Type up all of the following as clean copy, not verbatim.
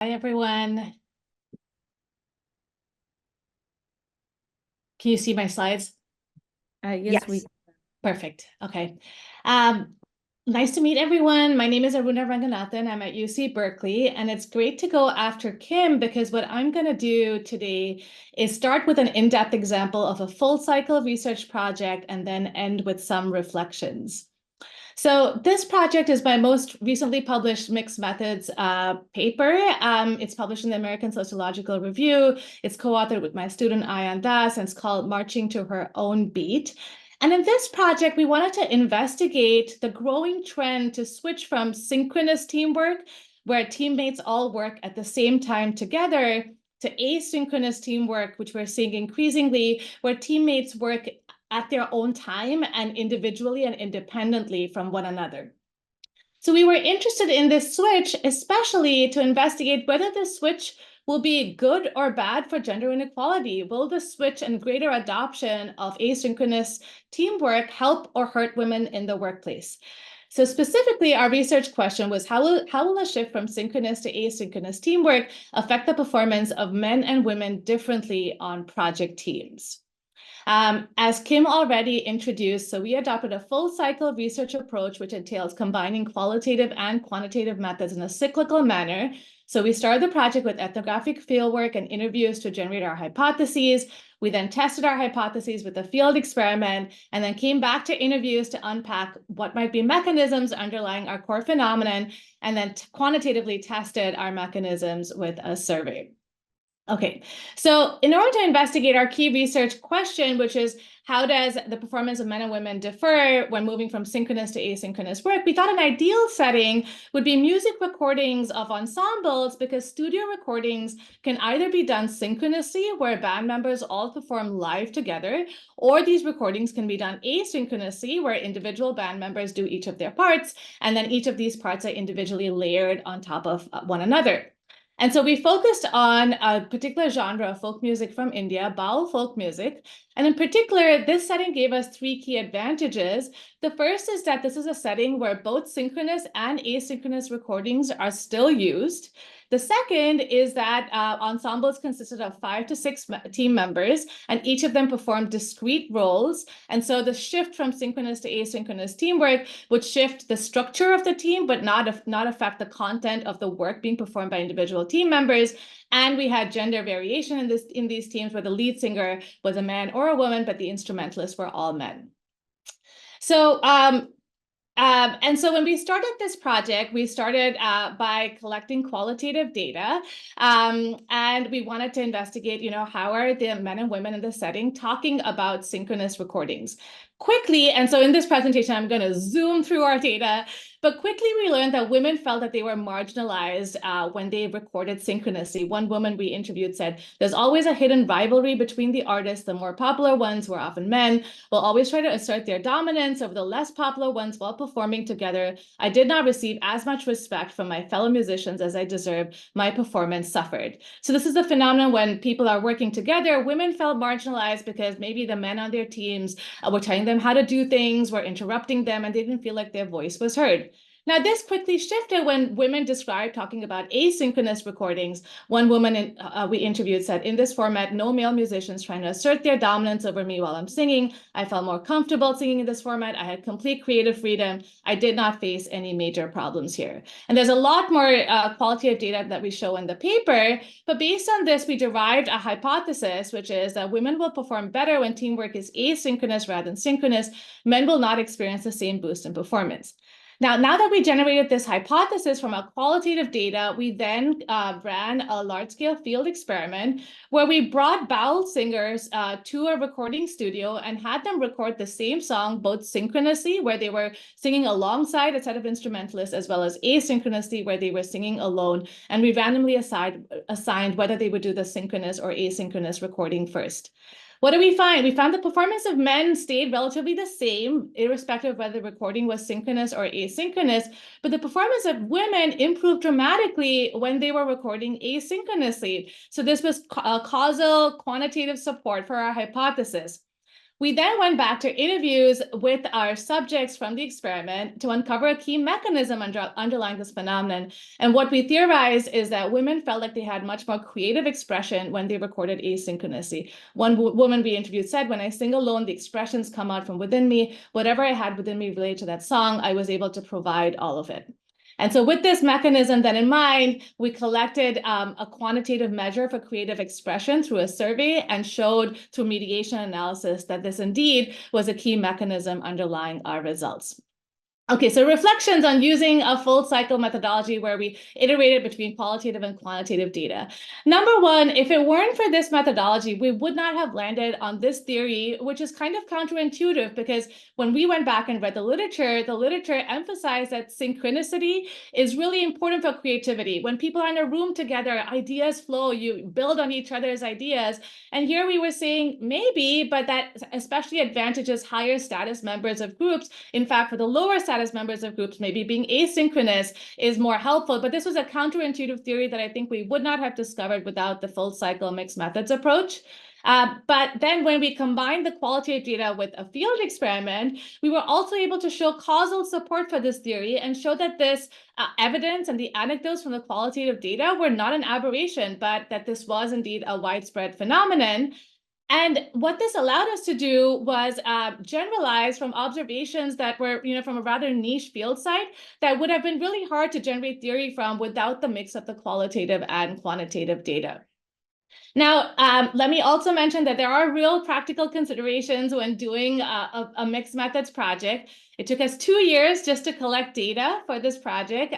Hi, everyone. Can you see my slides? Yes. Perfect. Okay. Um, nice to meet everyone. My name is Aruna Ranganathan. I'm at UC Berkeley, and it's great to go after Kim because what I'm going to do today is start with an in-depth example of a full cycle research project and then end with some reflections. So this project is my most recently published mixed methods paper. It's published in the American Sociological Review. It's co-authored with my student Ayan Das, and it's called Marching to Her Own Beat. And in this project, we wanted to investigate the growing trend to switch from synchronous teamwork, where teammates all work at the same time together, to asynchronous teamwork, which we're seeing increasingly, where teammates work at their own time and individually and independently from one another. So we were interested in this switch, especially to investigate whether this switch will be good or bad for gender inequality. Will the switch and greater adoption of asynchronous teamwork help or hurt women in the workplace? So specifically, our research question was, how will a shift from synchronous to asynchronous teamwork affect the performance of men and women differently on project teams? As Kim already introduced, so we adopted a full cycle research approach, which entails combining qualitative and quantitative methods in a cyclical manner. So we started the project with ethnographic fieldwork and interviews to generate our hypotheses. We then tested our hypotheses with a field experiment and then came back to interviews to unpack what might be mechanisms underlying our core phenomenon, and then quantitatively tested our mechanisms with a survey. Okay, so in order to investigate our key research question, which is how does the performance of men and women differ when moving from synchronous to asynchronous work, we thought an ideal setting would be music recordings of ensembles, because studio recordings can either be done synchronously, where band members all perform live together, or these recordings can be done asynchronously, where individual band members do each of their parts, and then each of these parts are individually layered on top of one another. And so we focused on a particular genre of folk music from India, Baul folk music. And in particular, this setting gave us three key advantages. The first is that this is a setting where both synchronous and asynchronous recordings are still used. The second is that ensembles consisted of 5 to 6 team members, and each of them performed discrete roles. And so the shift from synchronous to asynchronous teamwork would shift the structure of the team, but not affect the content of the work being performed by individual team members. And we had gender variation in these teams, where the lead singer was a man or a woman, but the instrumentalists were all men. So and so when we started this project, we started by collecting qualitative data, and we wanted to investigate, how are the men and women in the setting talking about synchronous recordings quickly. And so in this presentation, I'm going to zoom through our data, but quickly we learned that women felt that they were marginalized when they recorded synchronously. One woman we interviewed said, "There's always a hidden rivalry between the artists. The more popular ones, who are often men, will always try to assert their dominance over the less popular ones while performing together. I did not receive as much respect from my fellow musicians as I deserved. My performance suffered." So this is a phenomenon when people are working together. Women felt marginalized because maybe the men on their teams were telling them how to do things, were interrupting them, and they didn't feel like their voice was heard. Now, this quickly shifted when women described talking about asynchronous recordings. One woman we interviewed said, "In this format, no male musicians trying to assert their dominance over me while I'm singing. I felt more comfortable singing in this format. I had complete creative freedom. I did not face any major problems here." And there's a lot more qualitative data that we show in the paper, but based on this, we derived a hypothesis, which is that women will perform better when teamwork is asynchronous rather than synchronous. Men will not experience the same boost in performance. Now that we generated this hypothesis from our qualitative data, we then ran a large-scale field experiment where we brought Baul singers to a recording studio and had them record the same song, both synchronously, where they were singing alongside a set of instrumentalists, as well as asynchronously, where they were singing alone. And we randomly assigned whether they would do the synchronous or asynchronous recording first. What do we find? We found the performance of men stayed relatively the same, irrespective of whether the recording was synchronous or asynchronous, but the performance of women improved dramatically when they were recording asynchronously. So this was causal quantitative support for our hypothesis. We then went back to interviews with our subjects from the experiment to uncover a key mechanism underlying this phenomenon. And what we theorized is that women felt like they had much more creative expression when they recorded asynchronously. One woman we interviewed said, when I sing alone, the expressions come out from within me. Whatever I had within me related to that song, I was able to provide all of it. And so with this mechanism then in mind, we collected a quantitative measure for creative expression through a survey and showed through mediation analysis that this indeed was a key mechanism underlying our results. Okay, so reflections on using a full cycle methodology where we iterated between qualitative and quantitative data. Number one, if it weren't for this methodology, we would not have landed on this theory, which is kind of counterintuitive because when we went back and read the literature emphasized that synchronicity is really important for creativity. When people are in a room together, ideas flow, you build on each other's ideas. And here we were saying maybe, but that especially advantages higher status members of groups. In fact, for the lower status members of groups, maybe being asynchronous is more helpful. But this was a counterintuitive theory that I think we would not have discovered without the full cycle mixed methods approach. But then when we combined the qualitative data with a field experiment, we were also able to show causal support for this theory and show that this evidence and the anecdotes from the qualitative data were not an aberration, but that this was indeed a widespread phenomenon. And what this allowed us to do was generalize from observations that were, from a rather niche field site that would have been really hard to generate theory from without the mix of the qualitative and quantitative data. Now, let me also mention that there are real practical considerations when doing a mixed methods project. It took us 2 years just to collect data for this project.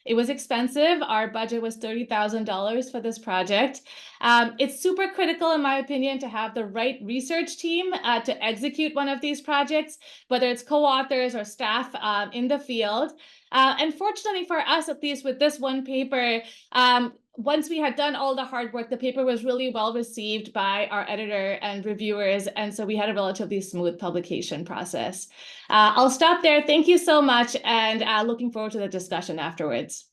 It was expensive. Our budget was $30,000 for this project. It's super critical, in my opinion, to have the right research team to execute one of these projects, whether it's co-authors or staff in the field. And fortunately for us, at least with this one paper, once we had done all the hard work, the paper was really well received by our editor and reviewers. And so we had a relatively smooth publication process. I'll stop there. Thank you so much. And looking forward to the discussion afterwards.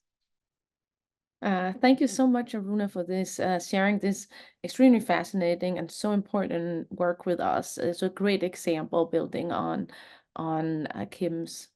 Thank you so much, Aruna, for this sharing this extremely fascinating and so important work with us. It's a great example building on Kim's